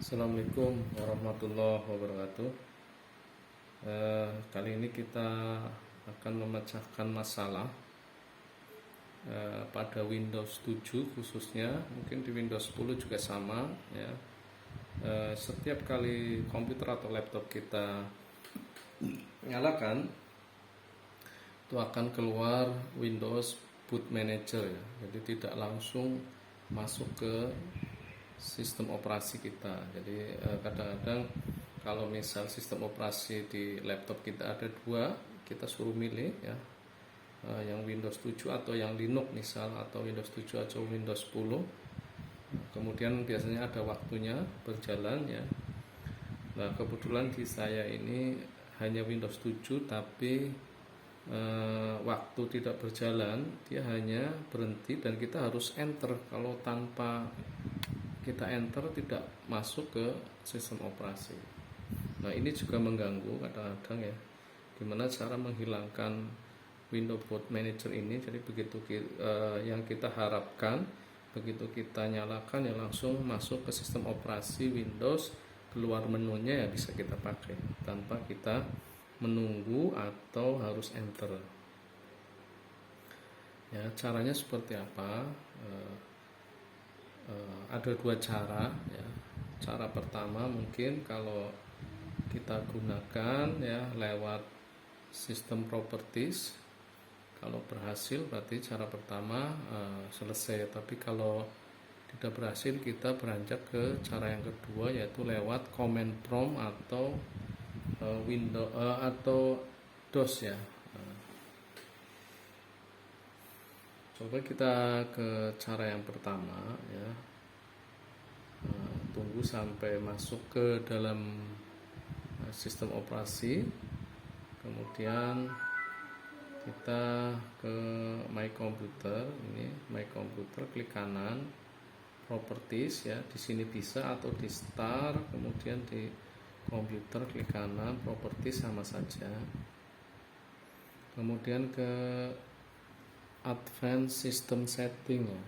Assalamualaikum warahmatullahi wabarakatuh. Kali ini kita akan memecahkan masalah pada Windows 7 khususnya, mungkin di Windows 10 juga sama ya. Setiap kali komputer atau laptop kita nyalakan, itu akan keluar Windows Boot Manager ya. Jadi tidak langsung masuk ke sistem operasi kita. Jadi kadang-kadang kalau misal sistem operasi di laptop kita ada dua, kita suruh milih ya, yang Windows 7 atau yang Linux misal, atau Windows 7 atau Windows 10. Kemudian biasanya ada waktunya berjalan ya. Nah kebetulan di saya ini hanya Windows 7, tapi waktu tidak berjalan, dia hanya berhenti dan kita harus enter. Kalau tanpa kita enter tidak masuk ke sistem operasi. Nah ini juga mengganggu kadang-kadang ya. Gimana cara menghilangkan Windows Boot Manager ini? Jadi begitu yang kita harapkan, begitu kita nyalakan ya langsung masuk ke sistem operasi Windows, keluar menunya ya bisa kita pakai tanpa kita menunggu atau harus enter. Ya caranya seperti apa? Ada dua cara ya. Cara pertama mungkin kalau kita gunakan ya lewat sistem properties. Kalau berhasil berarti cara pertama selesai. Tapi kalau tidak berhasil, kita beranjak ke cara yang kedua, yaitu lewat command prompt atau Windows atau DOS ya. Coba kita ke cara yang pertama ya. Tunggu sampai masuk ke dalam sistem operasi. Kemudian kita ke My Computer. Ini My Computer, klik kanan, Properties ya. Di sini bisa, atau di Start, kemudian di Computer klik kanan, Properties sama saja. Kemudian ke Advanced System Setting ya.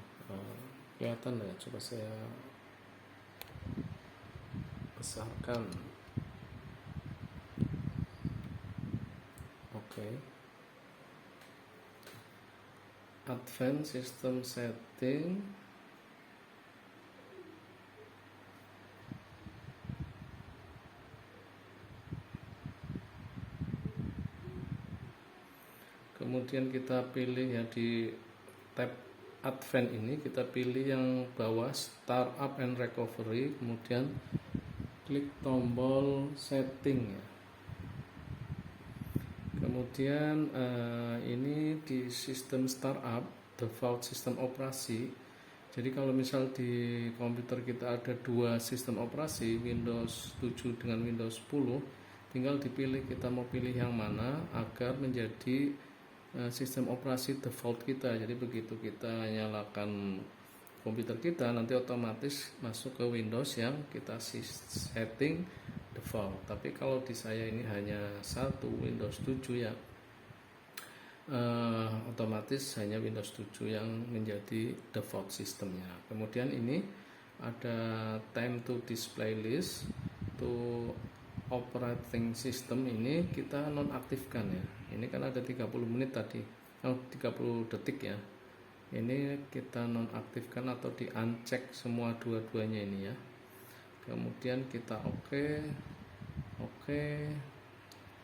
Kelihatan ya, coba saya besarkan. Oke. Advanced System Setting. Kemudian kita pilih ya, di tab Advanced ini kita pilih yang bawah Startup and Recovery, kemudian klik tombol Setting ya. Kemudian ini di sistem startup, default sistem operasi. Jadi kalau misal di komputer kita ada dua sistem operasi, Windows 7 dengan Windows 10, tinggal dipilih kita mau pilih yang mana agar menjadi sistem operasi default kita. Jadi begitu kita nyalakan komputer kita, nanti otomatis masuk ke Windows yang kita setting default. Tapi kalau di saya ini hanya satu Windows 7 ya, otomatis hanya Windows 7 yang menjadi default sistemnya. Kemudian ini ada time to display list to operating system, ini kita nonaktifkan ya. Ini kan ada 30 menit tadi, 30 detik ya. Ini kita nonaktifkan atau di uncheck semua dua-duanya ini ya. Kemudian kita oke,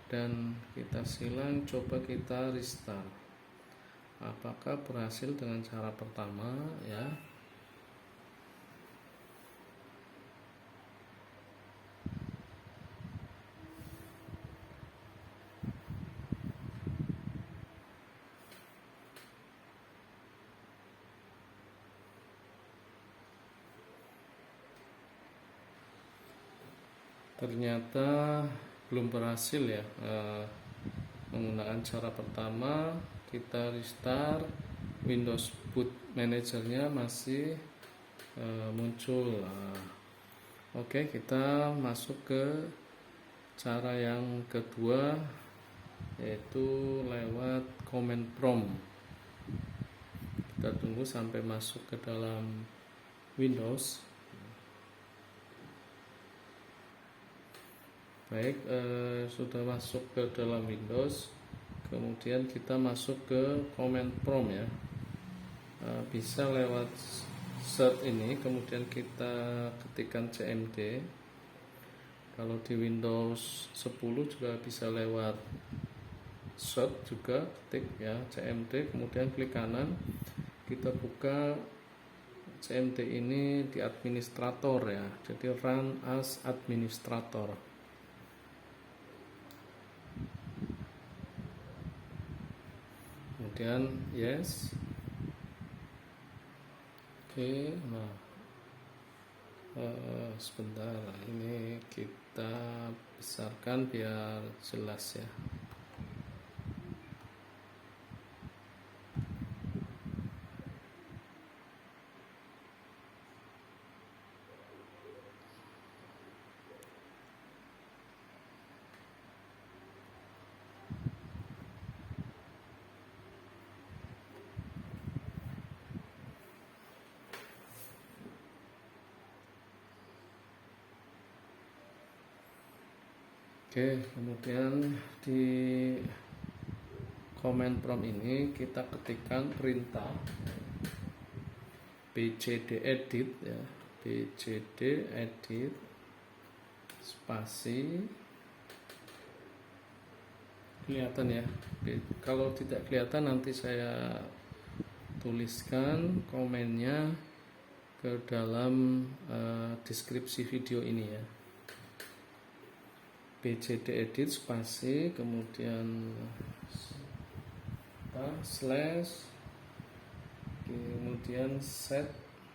dan kita silang, coba kita restart. Apakah berhasil dengan cara pertama ya? Ternyata belum berhasil ya. Menggunakan cara pertama, kita restart, Windows Boot Manager-nya masih muncul. Oke, kita masuk ke cara yang kedua, yaitu lewat command prompt. Kita tunggu sampai masuk ke dalam Windows. Baik, sudah masuk ke dalam Windows, kemudian kita masuk ke command prompt ya. Bisa lewat search ini, kemudian kita ketikkan cmd. Kalau di Windows 10 juga bisa lewat search juga, ketik ya cmd, kemudian klik kanan, kita buka cmd ini di administrator ya, jadi run as administrator. Kemudian yes. Oke, nah sebentar, ini kita besarkan biar jelas ya. Oke, kemudian di command prompt ini kita ketikkan perintah bcdedit ya, bcdedit spasi, kelihatan ya. Kalau tidak kelihatan nanti saya tuliskan komennya ke dalam deskripsi video ini ya. bcdedit spasi, kemudian slash, kemudian set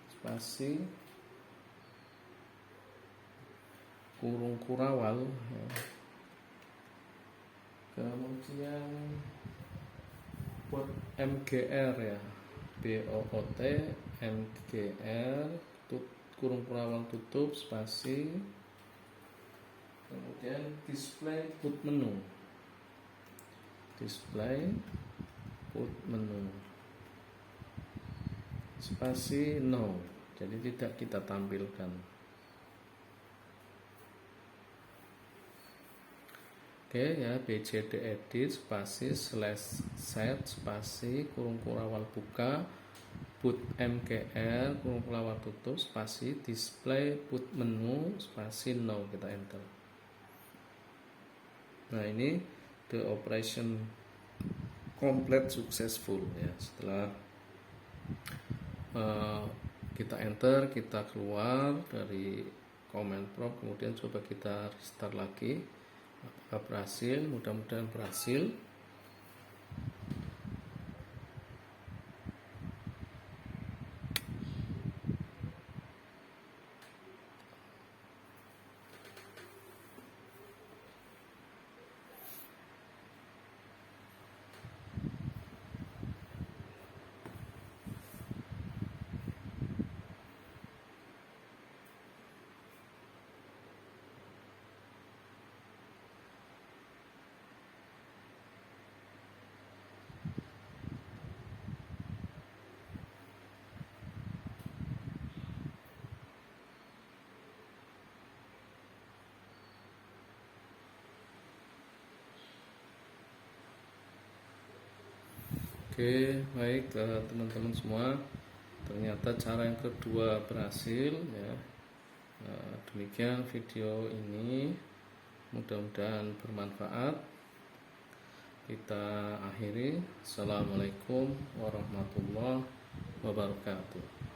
spasi kurung kurawal ya. Kemudian boot mgr ya, boot mgr kurung kurawal tutup spasi, kemudian display boot menu, display boot menu spasi no, jadi tidak kita tampilkan. Oke ya, bcdedit spasi slash set spasi kurung kurawal buka boot mgr kurung kurawal tutup spasi display boot menu spasi no, kita enter. Nah, ini the operation complete successful ya. Setelah kita enter, kita keluar dari command prompt, kemudian coba kita restart lagi. Apakah berhasil? Mudah-mudahan berhasil. Oke, baik teman-teman semua, ternyata cara yang kedua berhasil ya. Demikian video ini, mudah-mudahan bermanfaat. Kita akhiri. Assalamualaikum warahmatullahi wabarakatuh.